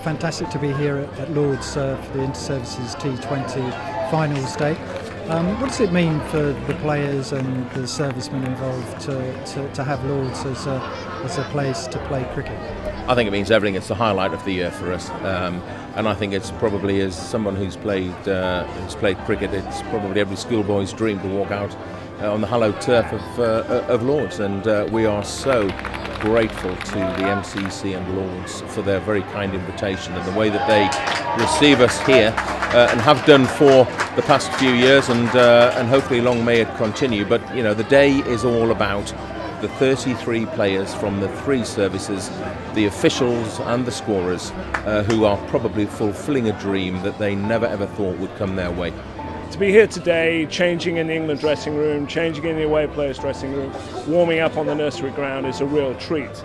Fantastic to be here at Lords for the Inter-Services T20 finals day. What does it mean for the players and the servicemen involved to have Lords as a place to play cricket? I think it means everything. It's the highlight of the year for us, and I think it's probably, as someone who's played cricket, it's probably every schoolboy's dream to walk out on the hallowed turf of Lords, and we are so grateful to the MCC and Lords for their very kind invitation and the way that they receive us here and have done for the past few years, and hopefully long may it continue. But you know, the day is all about the 33 players from the three services, the officials and the scorers, who are probably fulfilling a dream that they never ever thought would come their way. To be here today, changing in the England dressing room, changing in the away players' dressing room, warming up on the nursery ground is a real treat.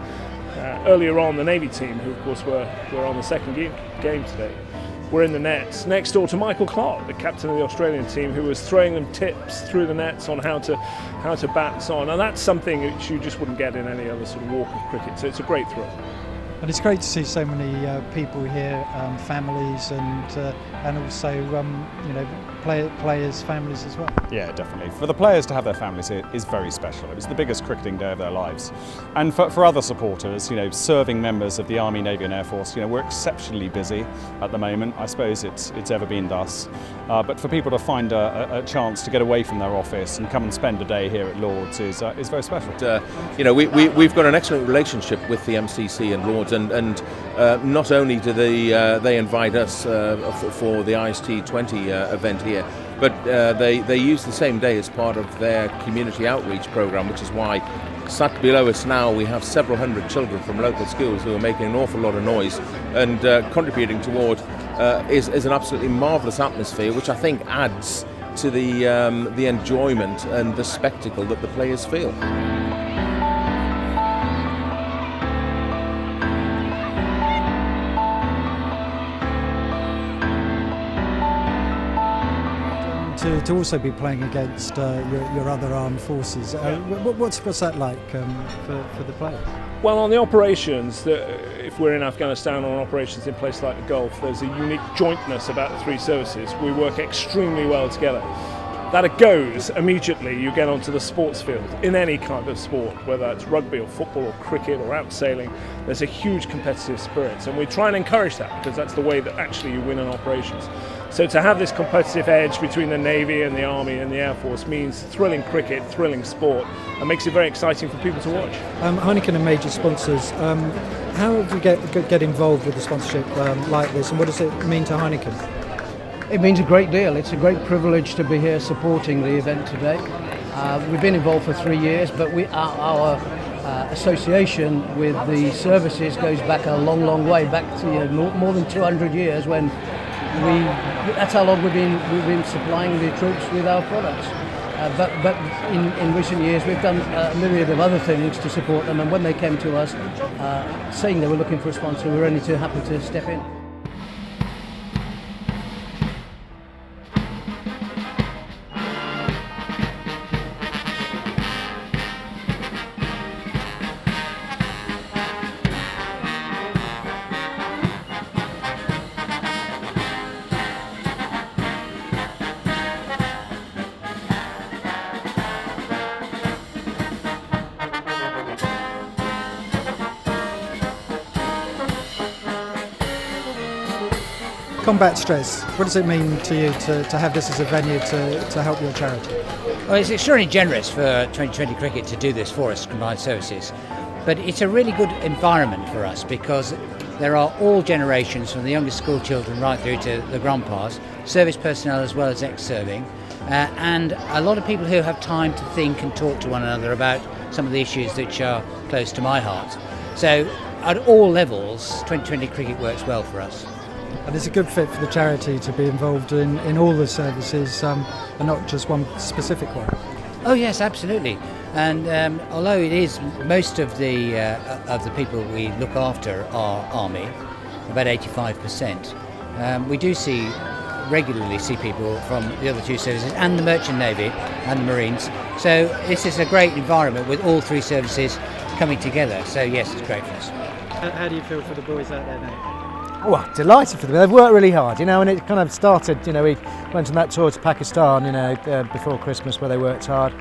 Earlier on, the Navy team, who of course were on the second game today, were in the nets next door to Michael Clarke, the captain of the Australian team, who was throwing them tips through the nets on how to bat and so on. And that's something which you just wouldn't get in any other sort of walk of cricket. So it's a great thrill. And it's great to see so many people here, families, and also players' families as well. Yeah, definitely. For the players to have their families here is very special. It was the biggest cricketing day of their lives. And for other supporters, serving members of the Army, Navy and Air Force, we're exceptionally busy at the moment. I suppose it's ever been thus. But for people to find a chance to get away from their office and come and spend a day here at Lords is very special. We've got an excellent relationship with the MCC and Lords, and not only do they invite us for the IST20 event here, but they use the same day as part of their community outreach program, which is why sat below us now we have several hundred children from local schools who are making an awful lot of noise and contributing toward is an absolutely marvellous atmosphere, which I think adds to the enjoyment and the spectacle that the players feel. To also be playing against your other armed forces, what's that like for the players? Well, on the operations, if we're in Afghanistan or on operations in places like the Gulf, there's a unique jointness about the three services. We work extremely well together. That it goes immediately, you get onto the sports field. In any kind of sport, whether it's rugby or football or cricket or out sailing, there's a huge competitive spirit, and we try and encourage that, because that's the way that actually you win in operations. So to have this competitive edge between the Navy and the Army and the Air Force means thrilling cricket, thrilling sport, and makes it very exciting for people to watch. Heineken are major sponsors. How do you get involved with a sponsorship like this, and what does it mean to Heineken? It means a great deal. It's a great privilege to be here supporting the event today. We've been involved for 3 years, but our association with the services goes back a long, long way, back to more than 200 years, when that's how long we've been supplying the troops with our products. But in recent years we've done a myriad of other things to support them, and when they came to us saying they were looking for a sponsor, we were only too happy to step in. Combat stress, what does it mean to you to have this as a venue to help your charity? Well, it's extraordinarily generous for 2020 Cricket to do this for us, Combined Services. But it's a really good environment for us, because there are all generations, from the youngest school children right through to the grandpas, service personnel as well as ex-serving, and a lot of people who have time to think and talk to one another about some of the issues which are close to my heart. So at all levels, 2020 Cricket works well for us. And it's a good fit for the charity to be involved in all the services and not just one specific one. Oh yes, absolutely. And although it is most of the people we look after are Army, about 85%, we do regularly see people from the other two services and the Merchant Navy and the Marines. So this is a great environment with all three services coming together. So yes, it's great for us. How do you feel for the boys out there now? Well, delighted for them. They've worked really hard, and it kind of started, we went on that tour to Pakistan, before Christmas where they worked hard.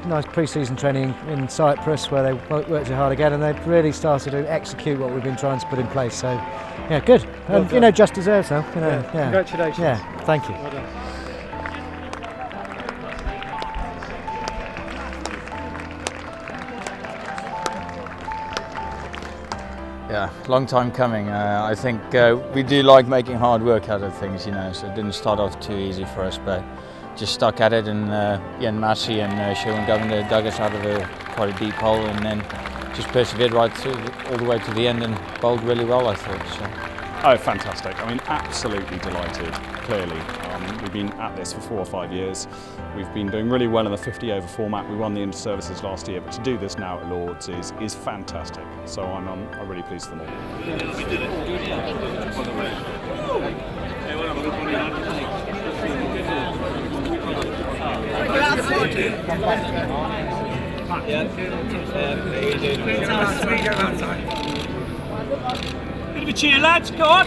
Nice pre-season training in Cyprus where they worked hard again, and they've really started to execute what we've been trying to put in place. So, yeah, good. And, just deserves so. Congratulations. Yeah, thank you. Well done. Yeah, long time coming. I think we do like making hard work out of things, so it didn't start off too easy for us, but just stuck at it, and Ian Massey and Sherwin Governor dug us out of quite a deep hole, and then just persevered right through all the way to the end and bowled really well, I thought. So. Oh, fantastic. I mean, absolutely delighted, clearly. We've been at this for 4 or 5 years. We've been doing really well in the 50 over format. We won the inter-services last year, but to do this now at Lords is fantastic. So I'm really pleased with them Bit of a cheer, lads. Go on.